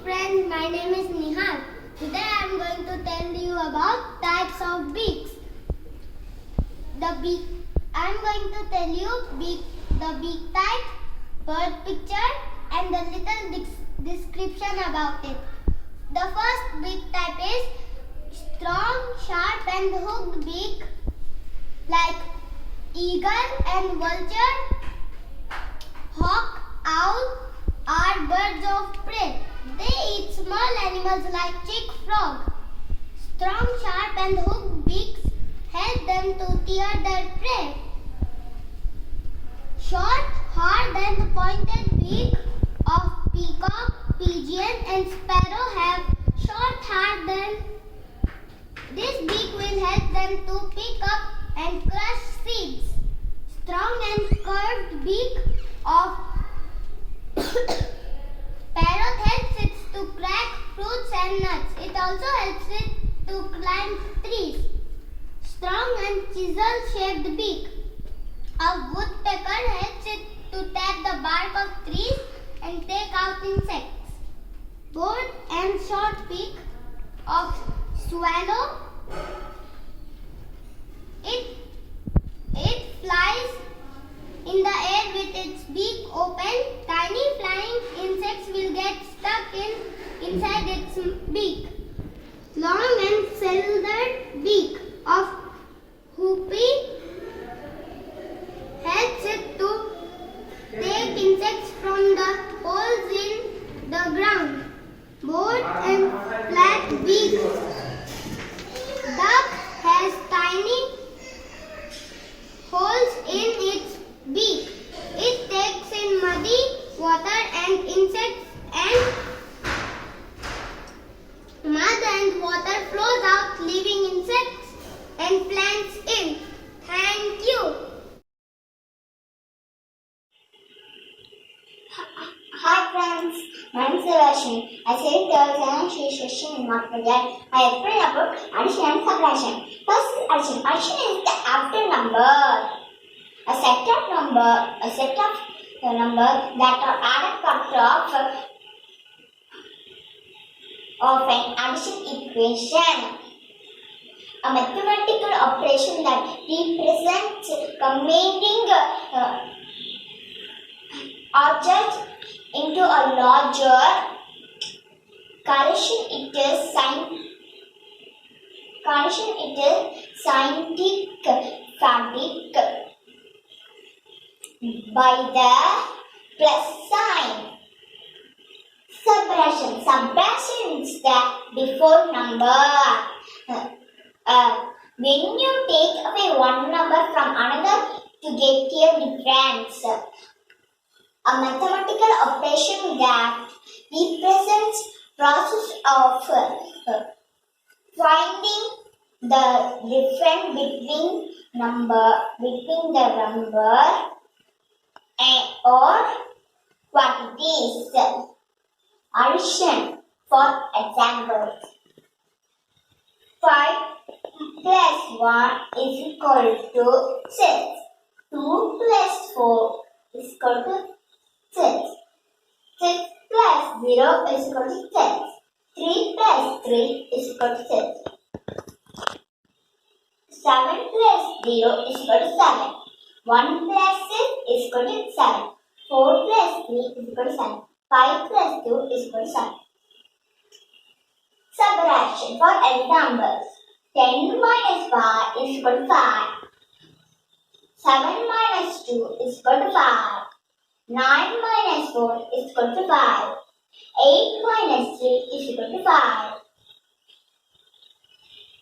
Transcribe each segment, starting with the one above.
friends, my name is Nihal. Today I am going to tell you about types of beaks. I am going to tell you the beak type, bird picture and the little description about it. The first beak type is strong, sharp and hooked beak like eagle and vulture, hawk, owl are birds of prey. They eat small animals like chick frog. Strong, sharp and hooked beaks help them to tear their prey. Short, hard and pointed beak of peacock, pigeon and sparrow have short, hard and this beak will help them to pick up and crush seeds. Strong and curved beak of parrot helps it to crack fruits and nuts. It also helps it to climb trees. Strong and chisel-shaped beak of woodpecker helps it to tap the bark of trees and take out insects. Broad and short beak of swallow. It flies in the air with its beak open. Tiny flying insects will get stuck inside its beak. Long and feathered beak of hoopie helps it to take insects from the holes in the ground. Broad and flat beak. Duck has tiny holes in its beak. It takes in muddy water and insects and mud and water flows out, leaving insects and plants in. Thank you. Hi friends, my name is Devashin. I say third and she session not forget. I explain about addition and subtraction. First addition. Addition is the after number. A set of numbers that are added factor of an addition equation. A mathematical operation that represents combining objects into a larger correction. It is scientific fabric by the plus sign. Subtraction is the before number. When you take away one number from another to get a difference. A mathematical operation that represents process of finding the difference between the number or quantities. Addition. For example, 5 plus 1 is equal to 6. 2 plus 4 is equal to 6. 6 plus 0 is equal to 6. 3 plus 3 is equal to 6. 7 plus 0 is equal to 7. 1 plus 6 is equal to 7. 4 plus 3 is equal to 7. 5 plus 2 is equal to 7. Subtraction. For examples, 10 minus 5 is equal to 5. 7 minus 2 is equal to 5. 9 minus 4 is equal to 5. 8 minus 3 is equal to 5.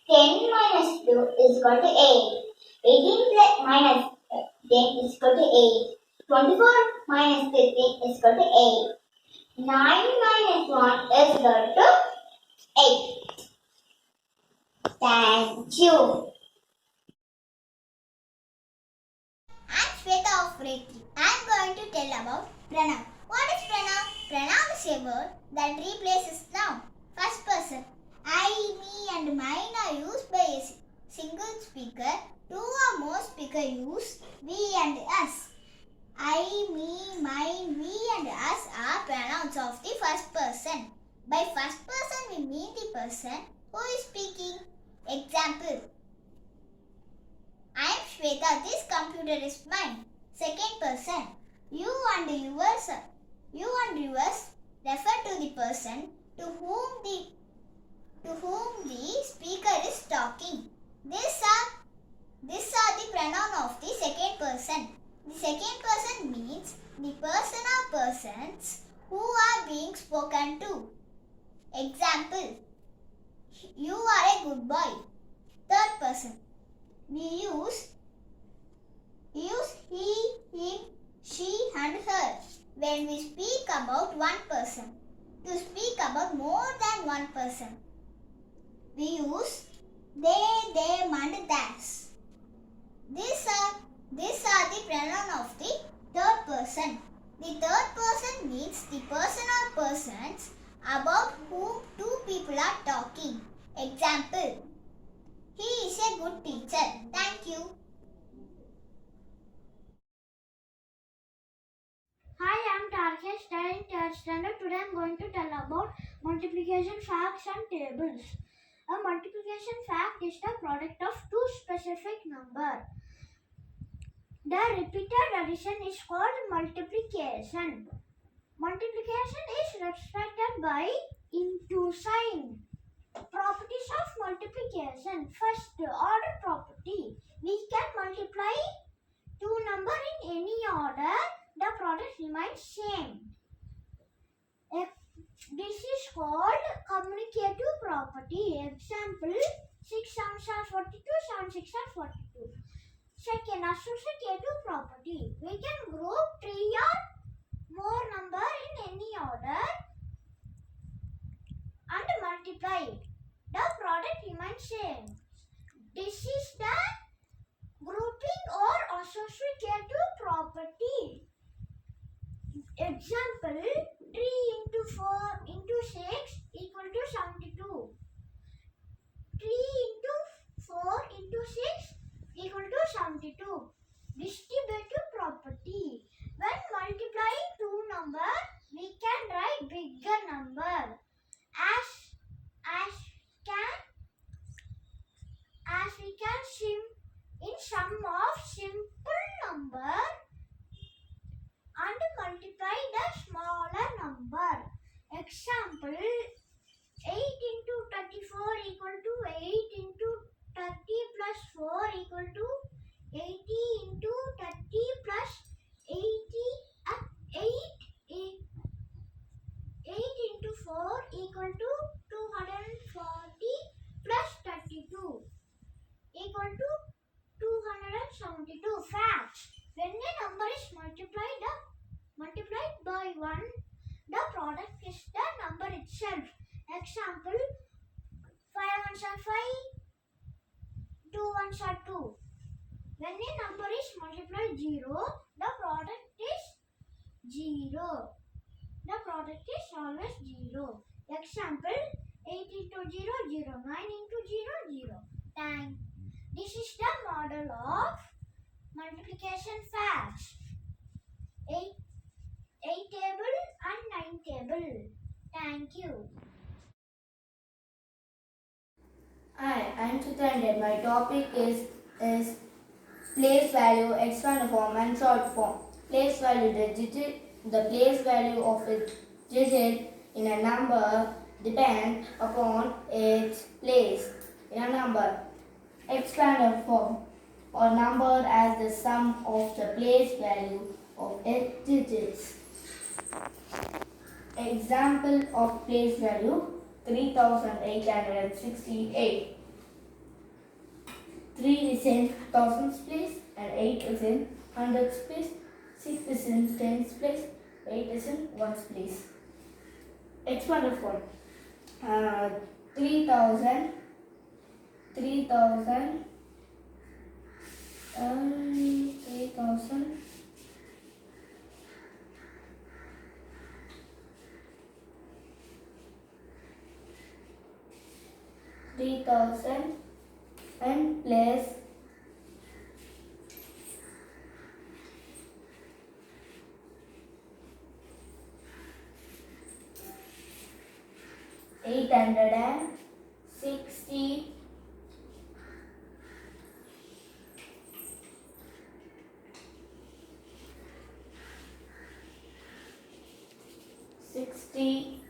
10 minus 2 is equal to 8. 18 minus 10 is equal to 8. 24 minus 13 is equal to 8. 9 minus 1 is equal to 8. Thank you. I'm Shweta of grade 3. I'm going to tell about pronoun. What is pronoun? Pronoun is a word that replaces noun. First person. I, me and mine are used by a single speaker. Two or more speakers use we and us. I, me, mine, we and us are pronouns of the first person. By first person we mean the person who is speaking. Example. I am Shweta, this computer is mine. Second person. You and yours refer to the person to whom the speaker is talking. These are the pronoun of the second person. The second person means the person or persons who are being spoken to. Example. You are a good boy. Third person. We use he, him, she and her when we speak about one person. To speak about more than one person, we use they, them and theirs. These are the pronoun of the third person. The third person means the person or persons about whom two people are talking. Example. He is a good teacher. Thank you. Hi, I'm Tarkesh, studying third standard. Today I'm going to tell about multiplication facts and tables. A multiplication fact is the product of two specific numbers. The repeated addition is called multiplication. Multiplication is represented by into sign. Properties of multiplication. First, order property. We can multiply two numbers in any order. The product remains same. This is called commutative property. Example, 6 7s are 42, 7 6 are 42. Second, associative property. We can group 3 or more number in any order and multiply. The product remains same. This is the grouping or associative property. Example, 3 into 4 into 6 equal to 72. 3 into 4 into 6 equal to 72. Distributive property. When multiplying two numbers, we can write bigger number. As we can in sum of simple number and multiply the smaller number. Example, 8 into 34 equal to 8 into 30 plus 4 equal to 80 into 30 plus 80 8 into 4 equal to 240 plus 32 equal to 272. Facts. When a number is multiplied by 1, the product is the number itself. Example, 5 ones are 5, 2 ones are 2. When a number is multiplied 0, the product is 0. The product is always 0. Example, 8 into 0, 0. 9 into 0, 0. This is the model of multiplication facts. 8 table and 9 table. Thank you. Hi, I'm Chitranjan. My topic is place value, expanded form and short form. Place value, the place value of a digit in a number depends upon its place in a number. Expanded form, or numbered as the sum of the place value of its digits. Example of place value, 3868. 3 is in thousands place and 8 is in hundreds place, 6 is in tens place, 8 is in ones place. Expanded form, 3000 and place 1000 860. 60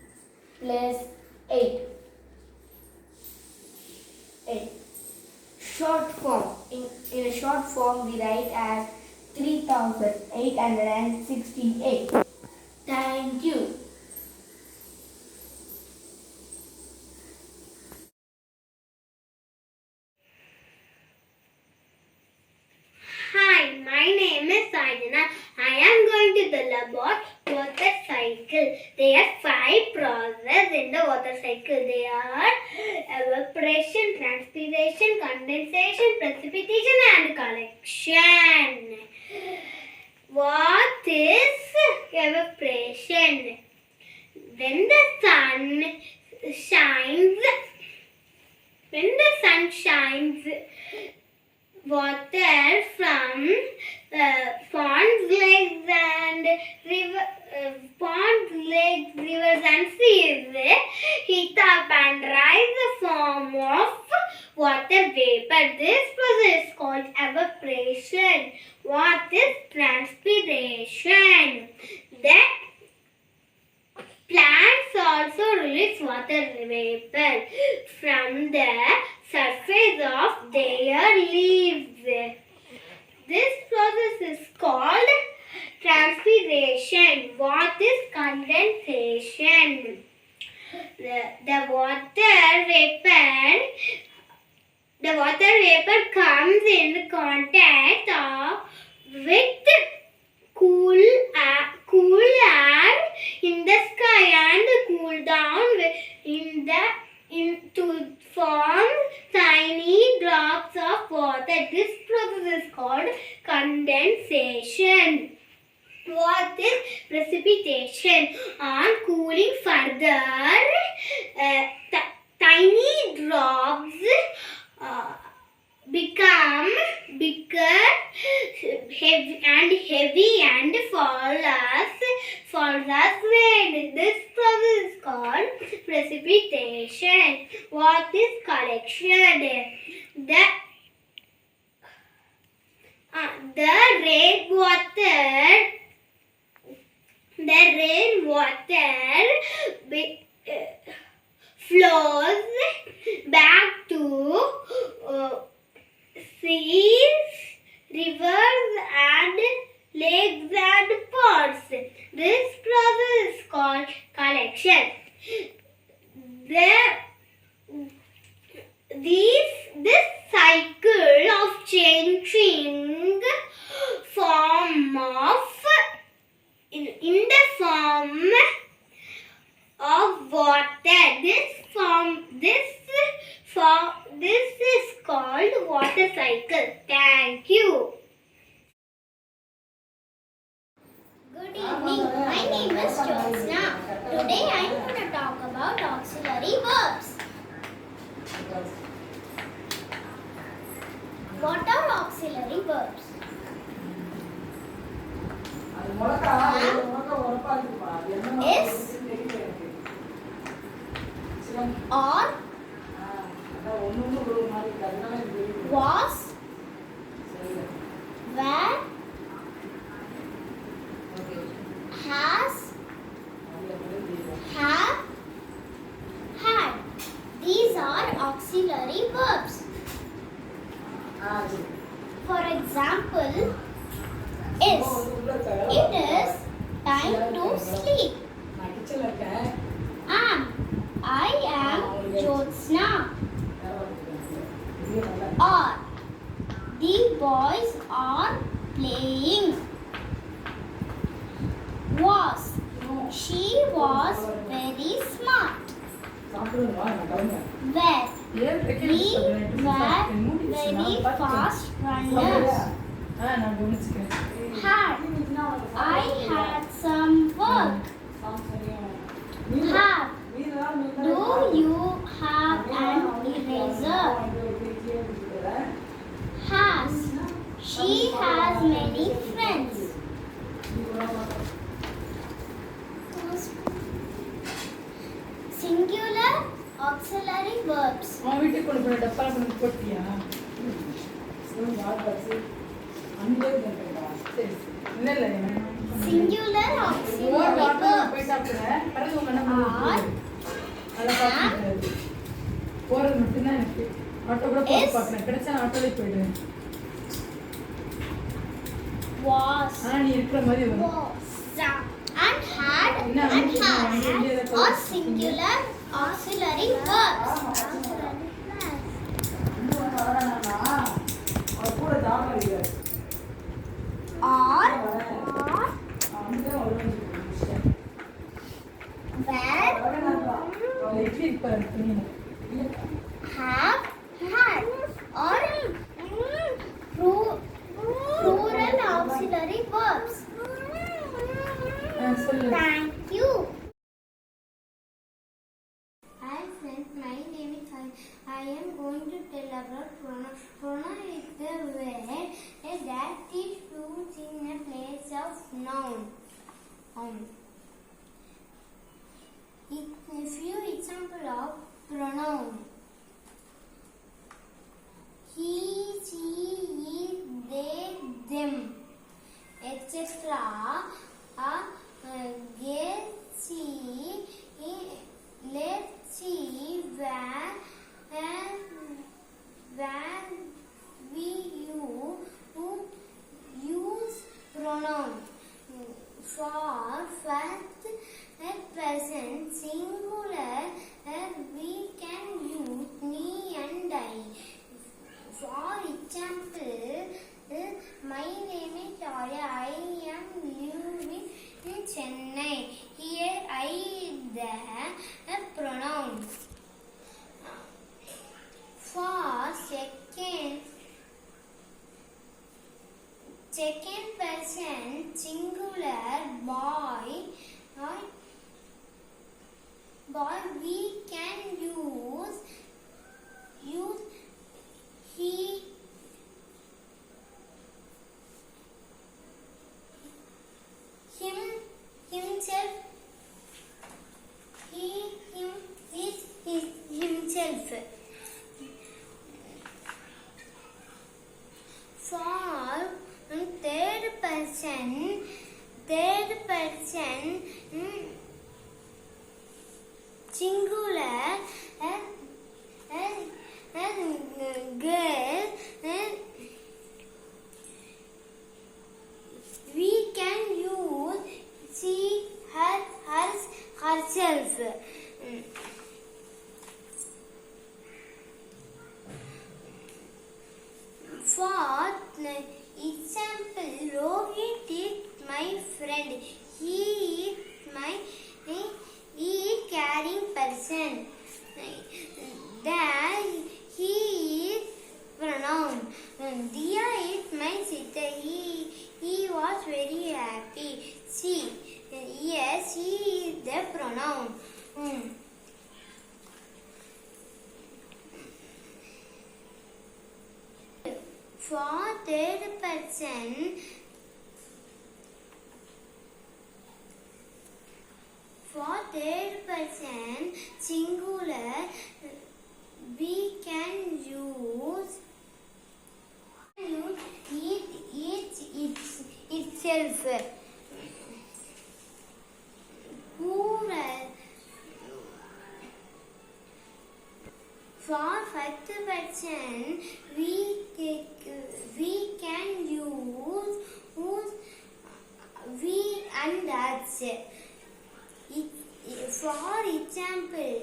plus 8. 8. Short form. In a short form, we write as 3868. Thank you. Hi, my name is Saidana. I am going to tell about water cycle. There are 5 processes in the water cycle. They are evaporation, transpiration, condensation, precipitation and collection. What is evaporation? When the sun shines, water from ponds, lakes, and rivers, and seas heat up and rise the form of water vapor. This process is called evaporation. What is transpiration? The plants also release water vapor from the surface of their leaves. This process is called transpiration. What is condensation? The water vapor comes in contact with cool air in the sky and cool down to form tiny drops of water. This process is called condensation. What is precipitation? On cooling further, tiny drops become bigger, heavy and falls as rain. This process is called precipitation. What is collection? The rainwater flows back to seas, rivers and lakes and ponds. This process is called collection. This cycle of changing form of in the form of water. This is called water cycle. Thank you. Good evening. My name is Jyotsna. Today I am going to talk about auxiliary verbs. What are auxiliary verbs? Is, or, was, were, has, have, had. These are auxiliary verbs. For example, is. It is time to sleep. Am. I am Jyotsna. Are. The boys are playing. Was. She was very smart. Were. We were very fast runners. Had. I had some work. Have. Do you have an eraser? Has. She has many friends. Singular, Singular auxiliary verbs போறது மட்டும்தான் எனக்கு auto கூட போய் பார்க்கணும் கிடைச்சா ஆட்டோவே போயிடுவேன் was ஆனா நீ இருக்கிற மாதிரி வரும் and had are singular auxiliary verbs. அவர் கூட ஜாம இருக்காரு Are அவங்க வருவாங்க were அவர் எப்படி இருப்பாரு புரியுங்க have had are plural auxiliary verbs. சொல்லு Thank you. Hi friends, my name is Sai. I am going to tell about pronoun. Pronoun is the word that is used in a place of noun. A few examples of pronoun. He, she, it, they, them, etc. are get, see, let, see, where we use pronoun. For first present singular we can use me and I. For example, my name is Arya. I am living in Chennai. Here I is the pronoun. For second person singular boy we can use he, him, himself. He, him is himself. For third person singular girl we can use she, herself. For example, Rohit is my friend. He is caring person. That he is pronoun. Dia is my sister. He was very happy. She, yes, he is the pronoun. For third person singular we can use it itself. Plural. For first person we can use we and us. For example,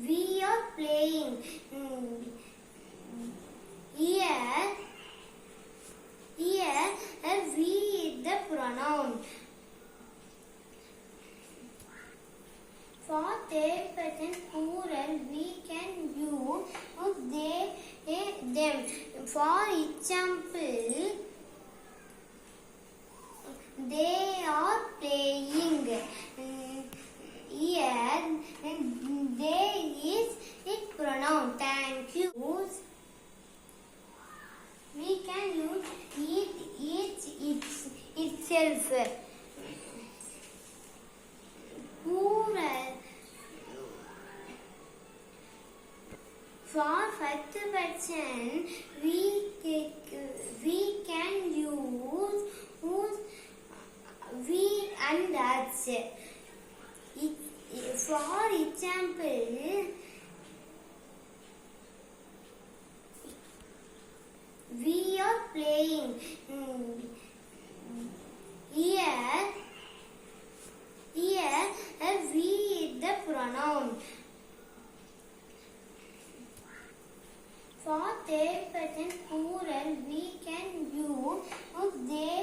we are playing. Here we is the pronoun. For third person plural we can use they, them. For example, they are playing. Here they is it pronoun. Thank you. We can use it itself. Plural. For 50%, we can use we and that's it. For example, we are playing here we is the pronoun. For 30% plural, we can use they,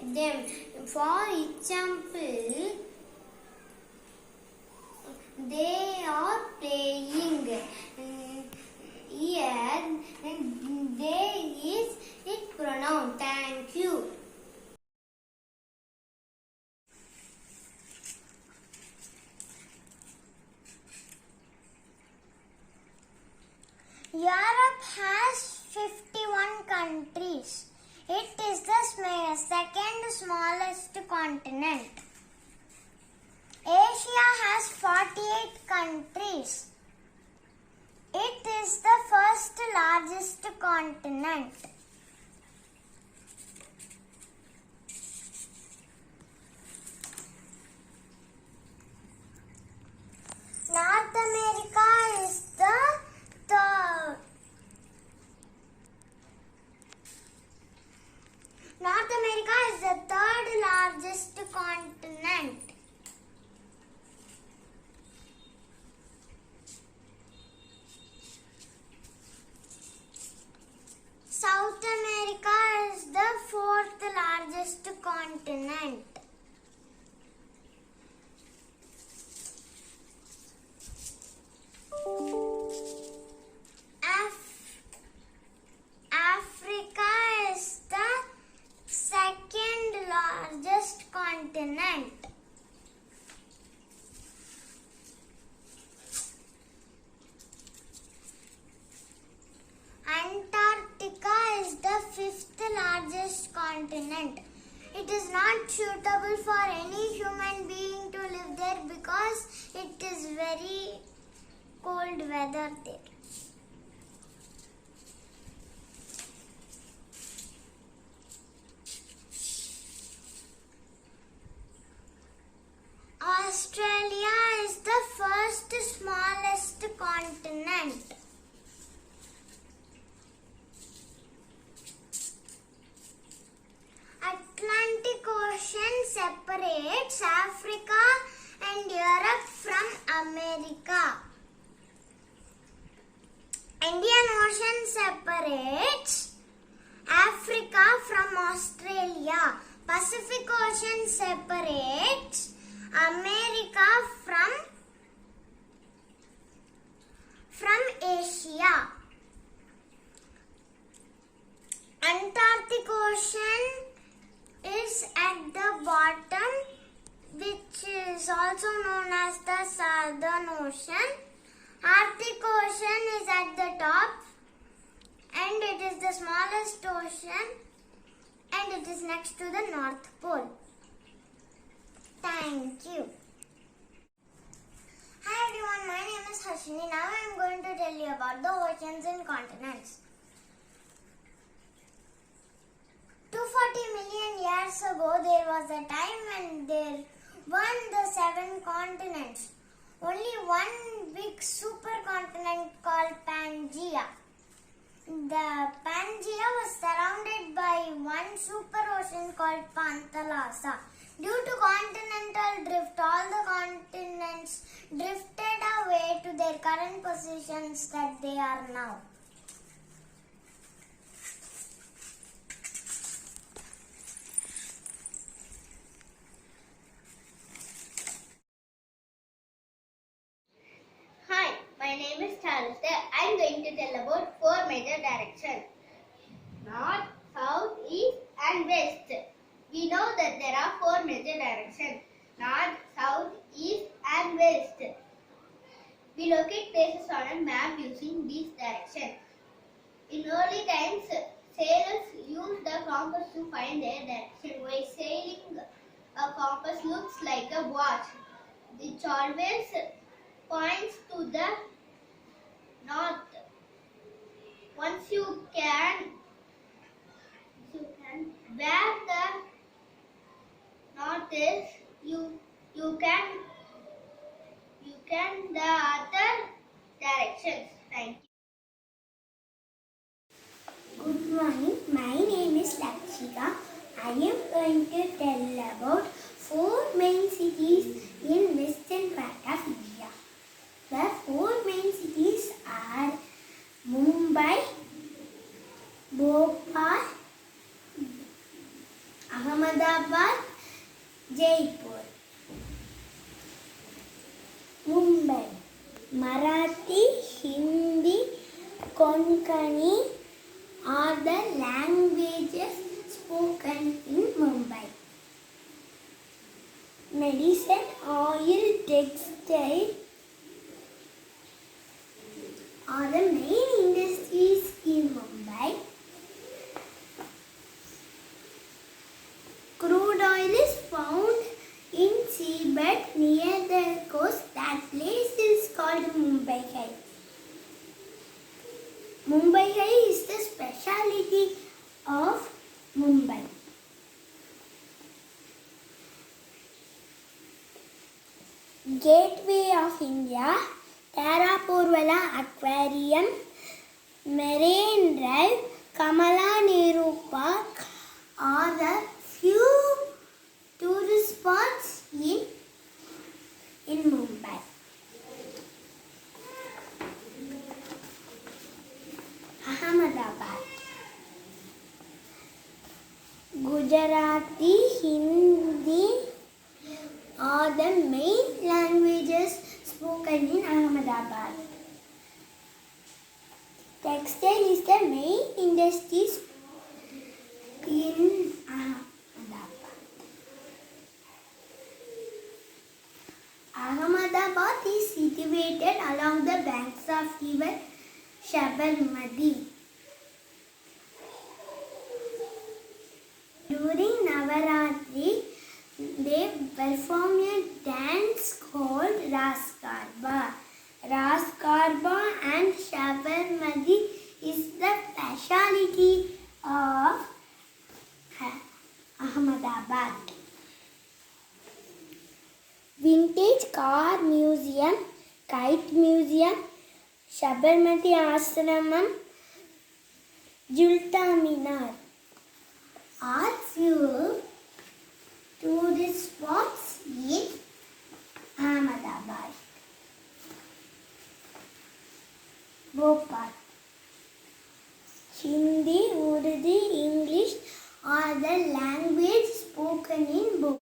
them. For example, they are playing. Here, they is it pronoun. Thank you. Europe has 51 countries. It is the second smallest continent. Asia has 48 countries. It is the first largest continent. North America is the third. North America is the third largest continent. South America is the fourth largest continent. Africa is the second largest continent. Antarctica is the fifth largest continent. It is not suitable for any human being to live there because it is very cold weather there. Australia is the first smallest continent. Atlantic Ocean separates Africa and Europe from America. Indian Ocean separates Africa from Australia. Pacific Ocean separates America from Asia. Antarctic Ocean is at the bottom, which is also known as the Southern Ocean. Arctic Ocean is at the top, and it is the smallest ocean, and it is next to the North Pole. Thank you. Hi everyone, my name is Harshini. Now I am going to tell you about the oceans and continents. 240 million years ago, there was a time when there were the 7 continents. Only one big supercontinent called Pangaea. The Pangaea was surrounded by one superocean called Panthalassa. Due to continental drift, all the continents drifted away to their current positions that they are now. Hi, my name is Charlotte. I am going to tell about 4 major directions: North, South, East and West. We know that there are 4 major directions: North, South, East and West. We locate places on a map using these directions. In early times, sailors used a compass to find their direction. While sailing, a compass looks like a watch, which always points to the north. Once where the north is, you can the other directions. Thank you. Good morning. My name is Lakshika. I am going to tell about four main cities in western part of India. The four main cities are Mumbai, Bhopal, Ahmedabad, Jaipur. Mumbai. Marathi, Hindi, Konkani are the languages spoken in Mumbai. Medicine, oil, textile are the main industries in Mumbai. Crude oil is found in seabed near the coast. That place is called Mumbai High. Mumbai High is the speciality of Mumbai. Gateway of India, Tarapurvala Aquarium, Marine Drive, Kamala Nehru Park are the few tourist spots in Mumbai. Ahmedabad. Gujarati, Hindi are the main languages spoken in Ahmedabad. Textile is the main industries in Ahmedabad. Ahmedabad is situated along the banks of river Sabarmati. During Navaratri, they perform a dance called Ras Garba. Ras Garba and Sabarmati is the speciality of Ahmedabad. Vintage Car Museum, Kite Museum, Sabarmati Ashramam, Julta Minar are few tourist spots in Ahmedabad. Bhopal. Hindi, Urdu, English are the language spoken in Bhopal.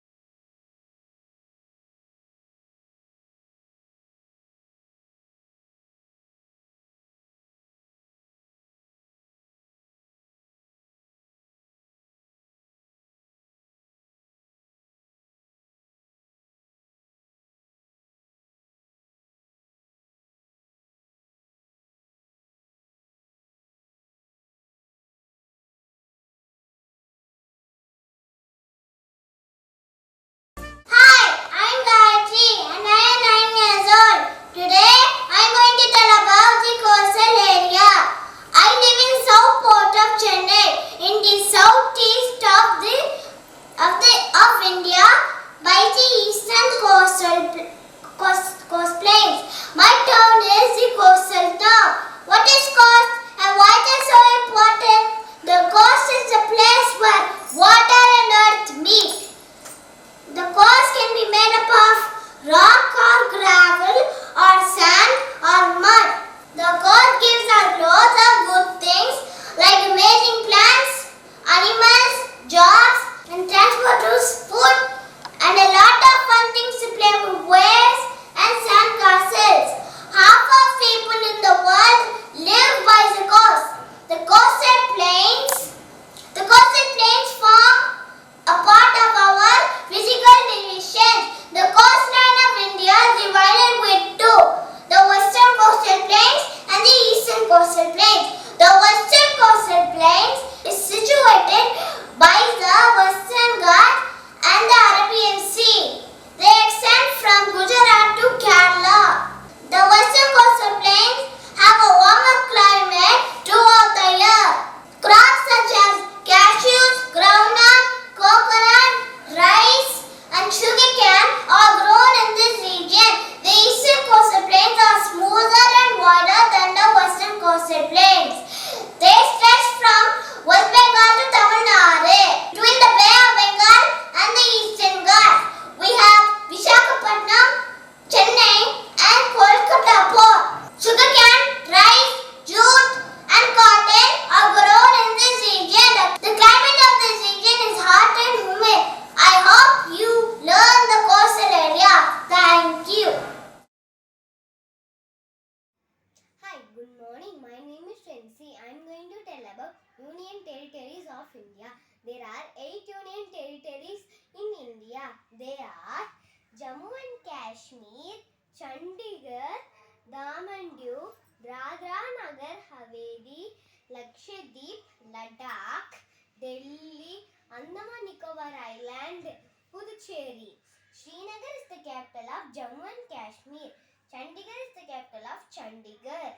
Hi, good morning. My name is Shensi. I am going to tell about Union Territories of India. There are 8 Union Territories in India. They are Jammu and Kashmir, Chandigarh, Daman Diu, Dadra Nagar Haveli, Lakshadweep, Ladakh, Delhi, Andaman Nicobar Island, Puducherry. Srinagar is the capital of Jammu and Kashmir. Chandigarh is the capital of Chandigarh.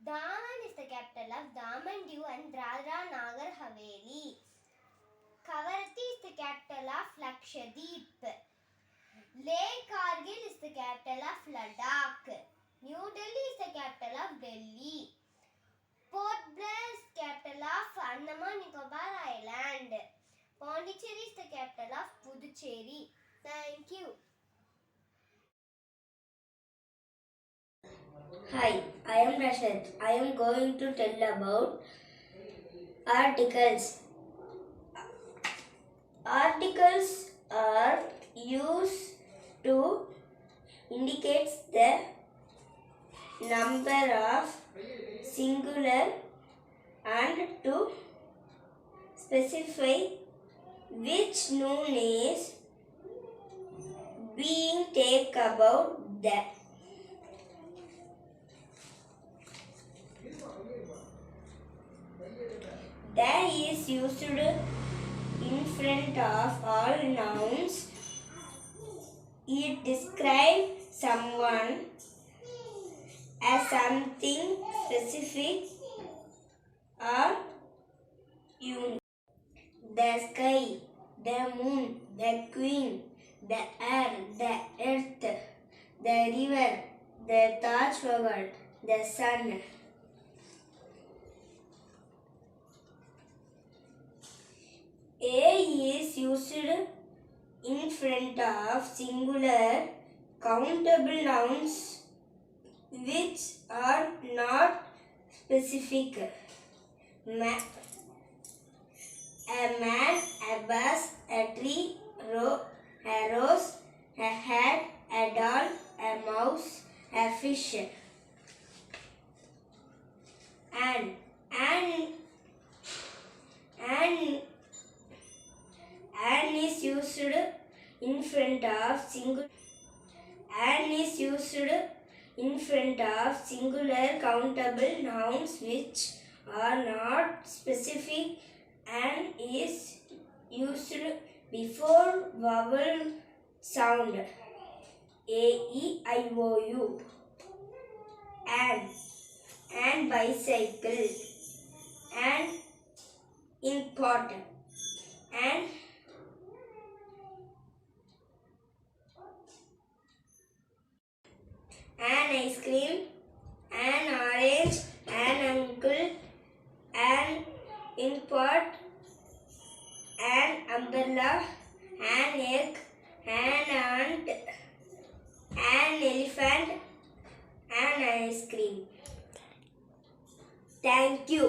Daman is the capital of Daman Diu and Dadra Nagar Haveli. Kavaratti is the capital of Lakshadweep. Leh Kargil is the capital of Ladakh. New Delhi is the capital of Delhi. Port Blair is the capital of Andaman Nicobar Island. Pondicherry is the capital of Puducherry. Thank you. Hi, I am Rashid. I am going to tell about articles. Articles are used to indicate the number of singular and to specify which noun is being talked about the. There is used in front of all nouns. It describes someone as something specific or unique. The sky, the moon, the queen, the air, the earth, the river, the Taj Mahal, the sun. A is used in front of singular countable nouns which are not specific. A man, a bus, a tree, a rose, a hat, a doll, a mouse, a fish. And is used in front of singular. And is used in front of singular countable nouns which are not specific and is used before vowel sound. A-E-I-O-U. And bicycle. And in pot. And an ice cream, an orange, an uncle, an in pot, an umbrella, an egg, an ant, an elephant, an ice cream. Thank you.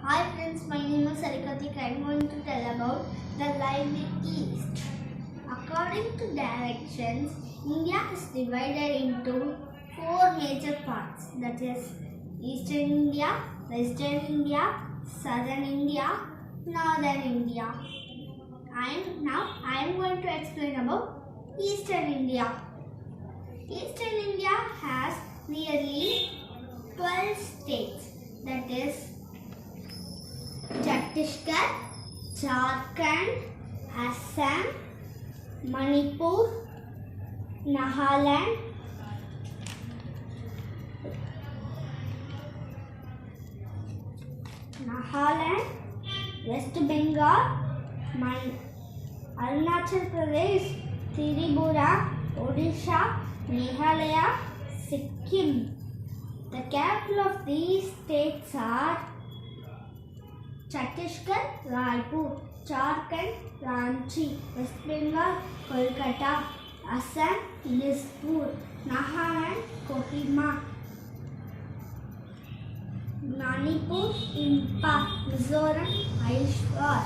Hi friends, my name is Sarikatik. I am going to tell about the lively East. According to directions, India is divided into 4 major parts, that is Eastern India, Western India, Southern India, Northern India. Now I am going to explain about Eastern India. Eastern India has nearly 12 states, that is Chhattisgarh, Jharkhand, Assam, Manipur, Nagaland, West Bengal, Arunachal Pradesh, Tripura, Odisha, Meghalaya, Sikkim. The capital of these states are Chhattisgarh, Raipur, Jharkhand, Ranchi, West Bengal, Kolkata, Assam, Dispur, Nagaland, Kohima, Manipur, Imphal, Mizoram, Mysore,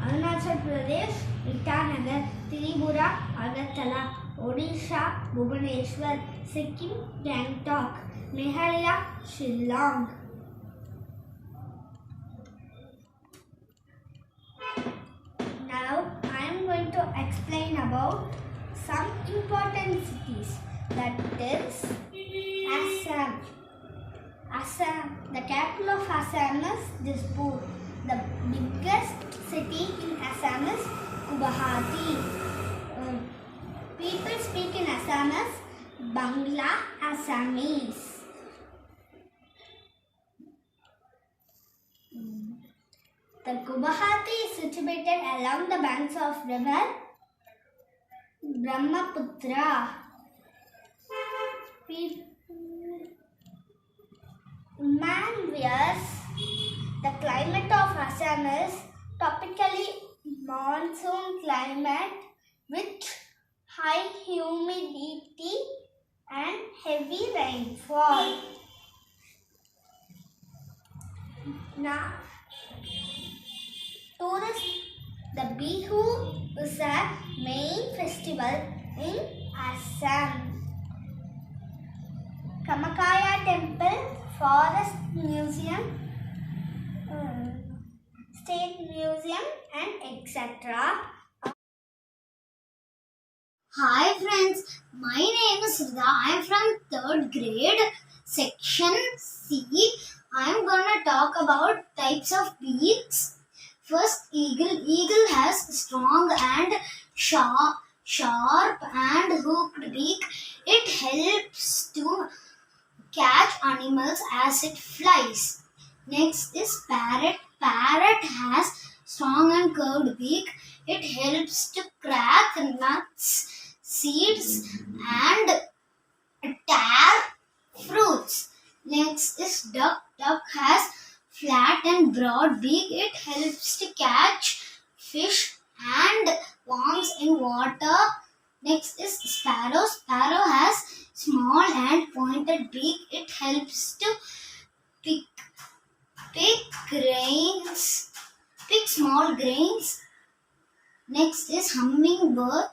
Arunachal Pradesh, Itanagar, Tripura, Agartala, Odisha, Bhubaneswar, Sikkim, Gangtok, Meghalaya, Shillong. Now I am going to explain about some important cities. That is Assam. The capital of Assam is Dispur. The biggest city in Assam is Guwahati. People speak in Assam as Bangla Assamese. The Guwahati is situated along the banks of river Brahmaputra. Man wears the climate of Assam is tropically monsoon climate with high humidity and heavy rainfall. Now, the Bihu is a main festival in Assam. Kamakaya Temple, Forest Museum, State Museum, and etc. Hi friends, my name is Rida. I am from 3rd grade, section C. I am gonna talk about types of beaks. First, eagle. Eagle has strong and sharp and hooked beak. It helps to catch animals as it flies. Next is parrot. Parrot has strong and curved beak. It helps to crack nuts, seeds, and tear fruits. Next is duck. Duck has flat and broad beak. It helps to catch fish and worms in water. Next is sparrow. Sparrow has small and pointed beak. It helps to pick small grains. Next is hummingbird.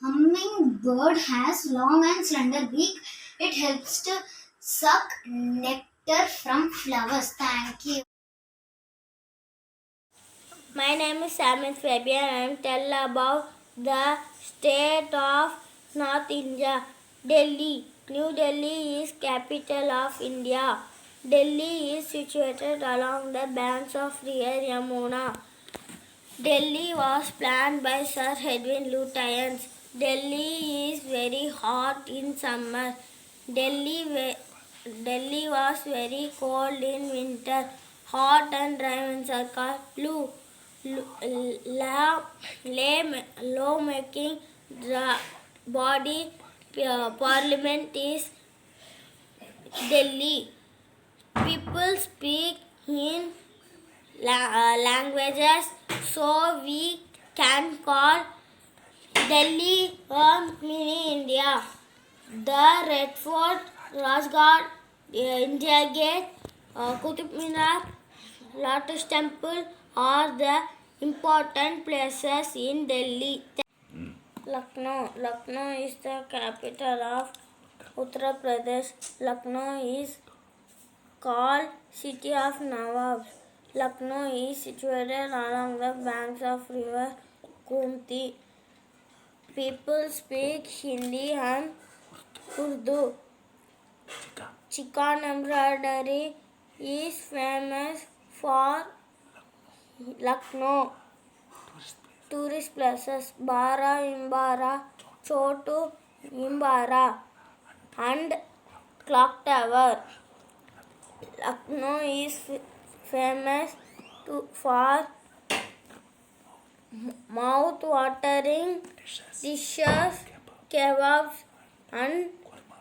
Hummingbird has long and slender beak. It helps to suck nectar from flowers. Thank you. My name is Samit Fabian. I am tell about the state of North India. Delhi. New Delhi is capital of India. Delhi is situated along the banks of river Yamuna. Delhi was planned by Sir Edwin Lutyens. Delhi is very hot in summer. Delhi was very cold in winter. Hot and dry winds are called blue. Law making the body parliament is Delhi. People speak in languages, so we can call Delhi a mini India. The Red Fort, Rajghat, India Gate, Qutub Minar, Lotus Temple are the important places in Delhi. Lucknow. Lucknow is the capital of Uttar Pradesh. Lucknow is called City of Nawabs. Lucknow is situated along the banks of river Kumti. People speak Hindi and Urdu. Chikan embroidery is famous for Lucknow. Tourist places Bara Imbara, Chotu Imbara, and Clock Tower. Lucknow is famous for mouth-watering dishes, kebabs, and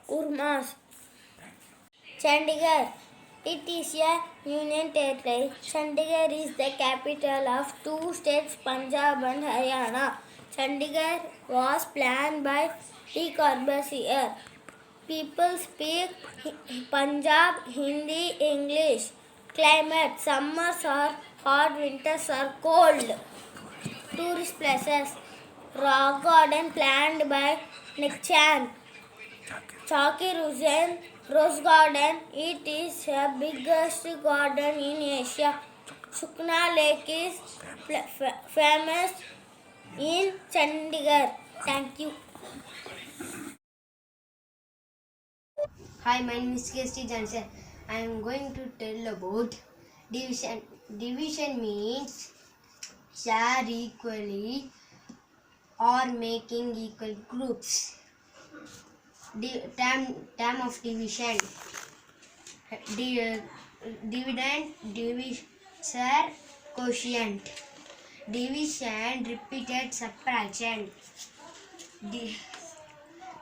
kurmas. Chandigarh. It is a union territory. Chandigarh is the capital of two states, Punjab and Haryana. Chandigarh was planned by D. Corbusier. People speak Punjab, Hindi, English. Climate. Summers are hot, winters are cold. tourist places. Rock garden planned by Nick Chan. Chaki Rose Garden. It is the biggest garden in Asia. Sukna Lake is famous in Chandigarh. Thank you. Hi, my name is K.S.T. Johnson. I am going to tell about division. Division means share equally or making equal groups. Term of division. Dividend, divisor, quotient. Division, repeated subtraction.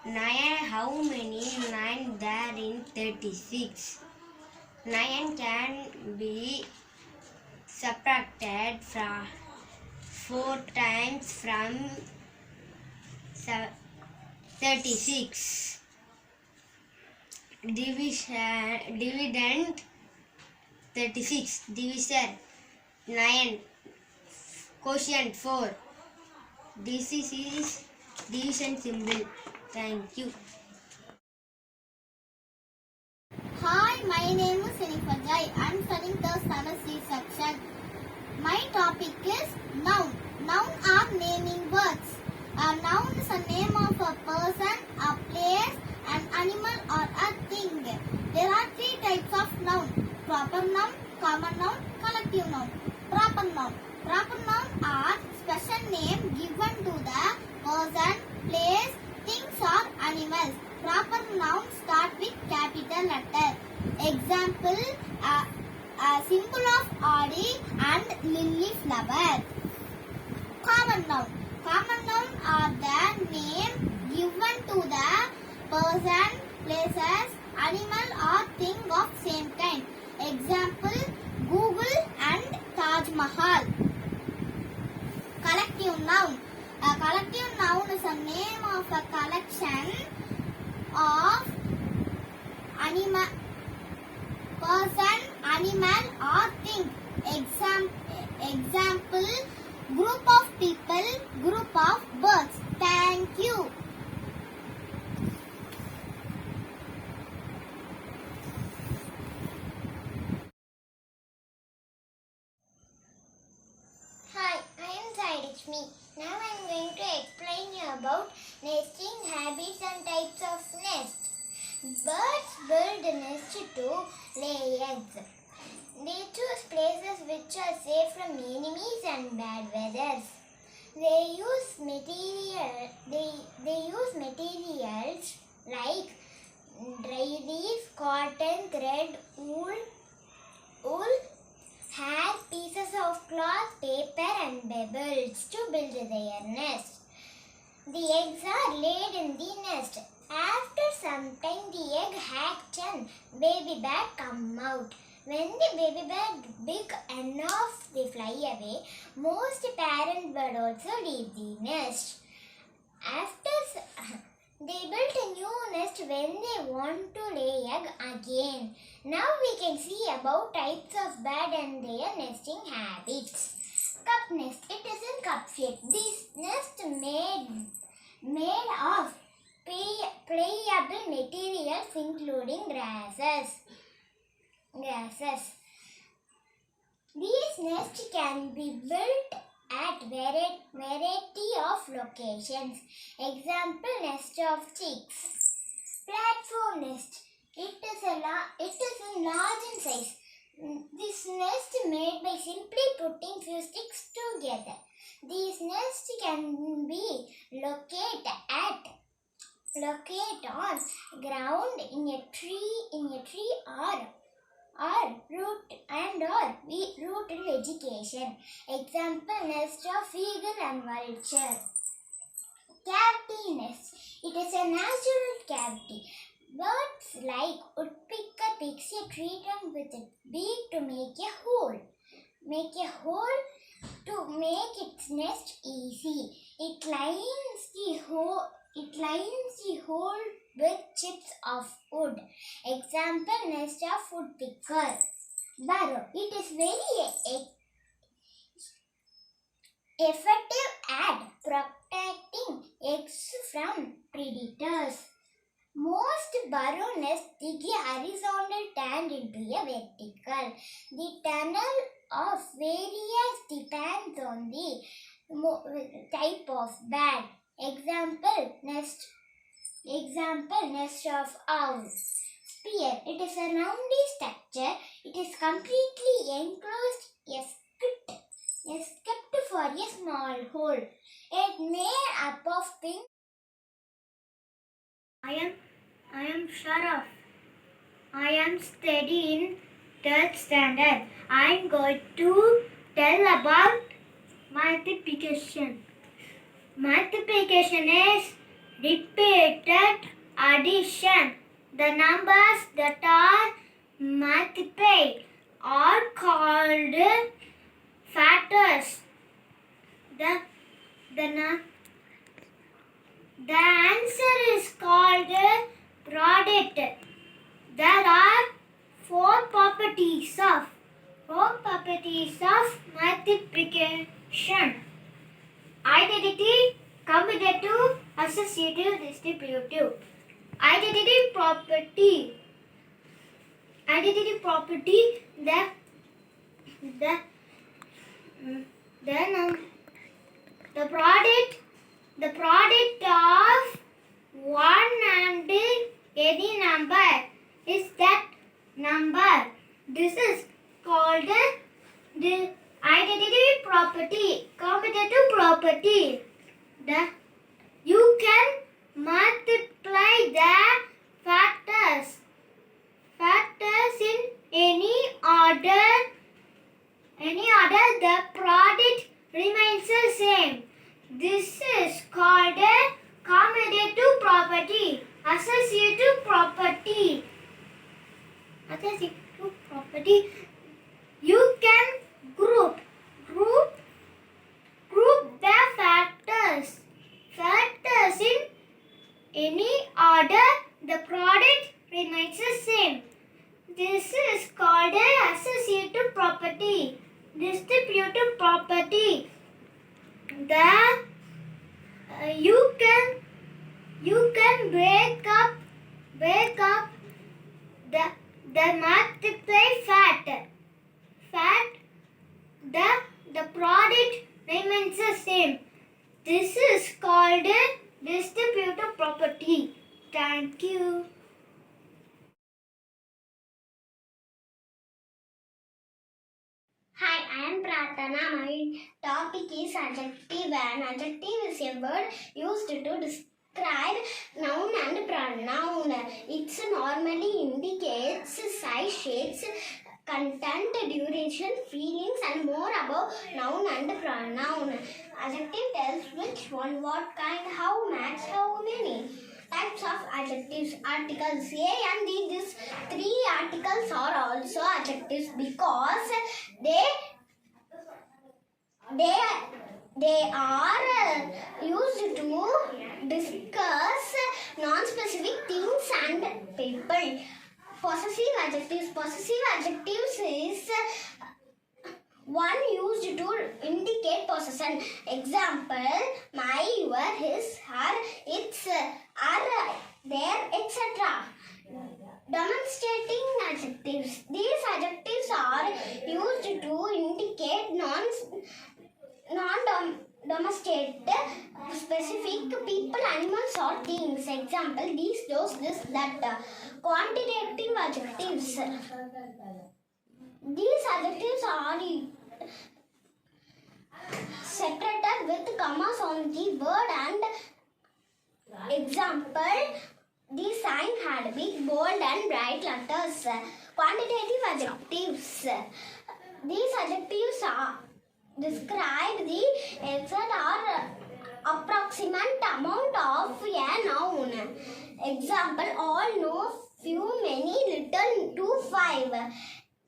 9, how many 9 there in 36? 9 can be subtracted from 4 times from 36. Dividend 36. Divisor 9. Quotient 4. This is division symbol. Thank you. Hi, my name is Jennifer Jai. I'm studying the standard C section. My topic is noun. Noun are naming words. A noun is a name of a person, a place, an animal or a thing. There are 3 types of noun. Proper noun, common noun, collective noun. Proper noun. Proper noun are special name given to the person, place, things or animals. Proper nouns start with capital letter. Example, a symbol of Audi and lily flower. Common noun. Common noun are the name given to the person, places, animal or thing of same kind. Example, Google and Taj Mahal. Collective noun. A collective noun is a name of a collection of person, animal or thing. Example, group of people, group of birds. Thank you. Hi, I am Saidishmi. Now I am going to explain you about nesting habits and types of nest. Birds build a nest to lay eggs. They choose places which are safe from enemies and bad weathers. They use materials like dry leaf, cotton, thread, wool, hair, pieces of cloth, paper and pebbles to build their nest. The eggs are laid in the nest. After some time the egg hatch and baby bird come out. When the baby bird big enough, they fly away. Most parent bird also leave the nest. After they built a new nest when they want to lay egg again. Now we can see about types of bird and their nesting habits. Cup nest. It is in cup shape. This nest made of pliable materials including grasses. These nests can be built at variety of locations. Example, nest of chicks. Platform nest. It is large in size. This nest made by simply putting few sticks together. These nests can be located on ground in a tree or root in vegetation. Example, nest of eagle and vulture. Cavity nest. It is a natural cavity. Birds like woodpecker picks a tree trunk with its beak to make a hole. To make its nest easy. It lines the hole with chips of wood. Example, nest of woodpecker. Burrow. It is very Effective at protecting eggs from predators. Most burrow nests dig a horizontal tunnel into a vertical. The tunnel of various depends on the type of bird. Example nest of owl. Spear. It is a roundy structure. It is completely enclosed, except for a small hole. It made up of pink. I am Sharaf. I am studying third standard. I am going to tell about multiplication. Multiplication is repeated addition. The numbers that are multiplied are called factors. The answer is called product. There are four properties of multiplication: identity, commutative, associative, distributive. Identity property. The product of one and any number is that number. This is called the identity property. Commutative property. You can multiply the factors in any order. The product remains the same. This is called a commutative property. Associative property. You can group the factors in any order. The product remains the same. This is called a associative property. Distributive property. You can break up the multiply fact. The product remains the same. This is called a distributive property. Thank you. Hi, I am Pratana. My topic is adjective. An adjective is a word used to describe noun and pronoun. It normally indicates size, shapes, content, duration, feelings, and more about noun and pronoun. Adjective tells which one, what kind, how much, how many. Types of adjectives. Articles A and B. These three articles are also adjectives because they are used to discuss non-specific things and people. Possessive adjectives. Possessive adjectives is one used to indicate possession. Example: my, your, his, her, its, are, their, etc. Demonstrating adjectives. These adjectives are used to indicate non-demonstrate specific people, animals, or things. Example: these, those, this, that. Quantitative adjectives. These adjectives are separated with commas on the word and example: the sign had big, bold, and bright letters. Quantitative adjectives. These adjectives are describe the exact or approximate amount of a noun. Example: all, no, few, many, little, 2, 5.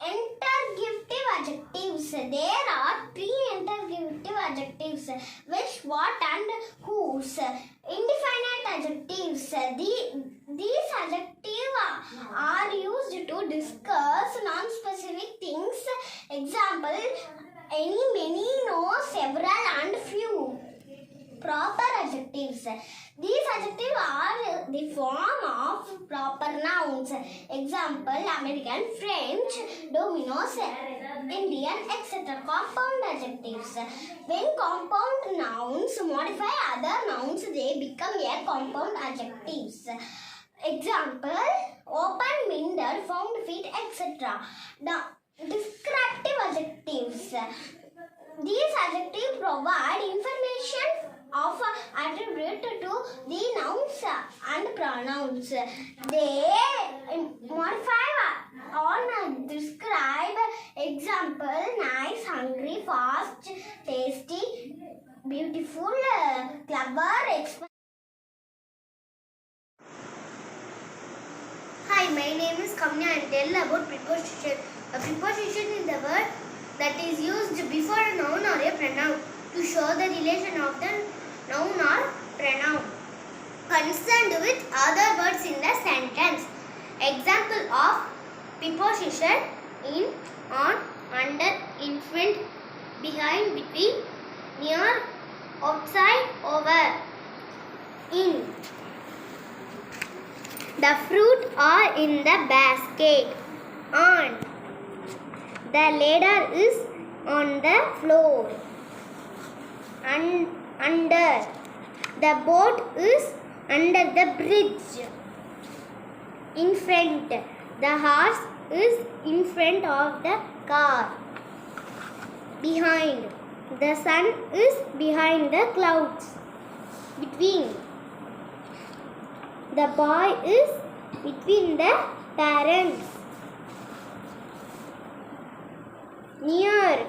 Interrogative adjectives. There are three interrogative adjectives: which, what, and whose. Indefinite adjectives. These adjectives are used to discuss non-specific things. Example: any, many, no, several and few. Proper adjectives. These adjectives are the form of proper nouns. Example: American, French, Dominoes, Indian, etc. Compound adjectives. When compound nouns modify other nouns, they become a compound adjectives. Example: open window, found feet, etc. The descriptive adjectives. These adjectives provide information of attribute to the nouns and pronouns. They modify or describe. Example: nice, hungry, fast, tasty, beautiful, clever, Hi, my name is Kamya and tell about preposition. A preposition is the word that is used before a noun or a pronoun to show the relation of the noun or pronoun concerned with other words in the sentence. Example of preposition: in, on, under, in front, behind, between, near, outside, over. In. The fruit are in the basket. On. The ladder is on the floor. Under. The boat is under the bridge. In front. The horse is in front of the car. Behind. The sun is behind the clouds. Between. The boy is between the parents. Near.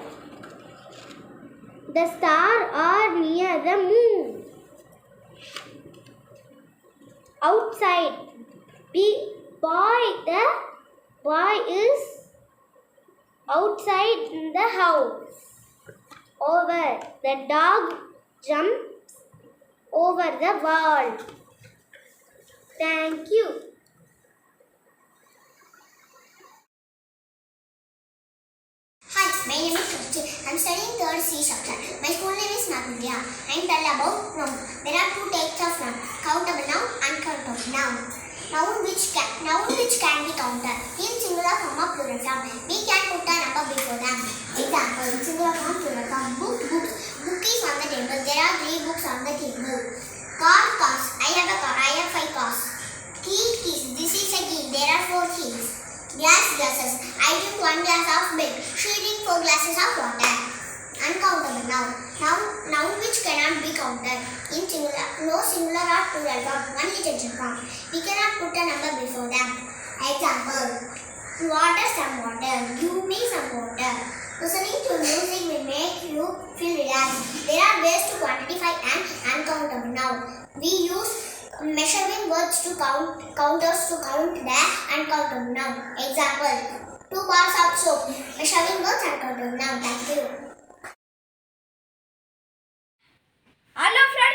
The stars are near the moon. Outside. The boy is outside the house. Over. The dog jumps over the wall. Thank you. Hi, my name is Shruti. I'm studying 3rd C section. My school name is Navindya. I'm tell about noun. There are two types of noun: countable noun, uncountable noun. Noun which can be counted in singular form or plural form. We can put a number before them. Example: in singular form, plural form. Books. Book is on the table. There are 3 books on the table. Cars. I have a car. I have 5 cars. Keys. This is a key. There are 4 keys. Glasses. I drink 1 glass of milk. She drink 4 glasses of water. Uncountable noun. Noun which cannot be counted in singular, no singular or plural form, only tension form. We cannot put a number before them. Example: water, some water. Give me some water. Listening to music will make you feel relaxed. There are ways to quantify an uncountable noun. We use measuring words to counters to count the uncountable noun. Example: 2 bars of soap. Measuring words, uncountable noun. Thank you. Hello friends.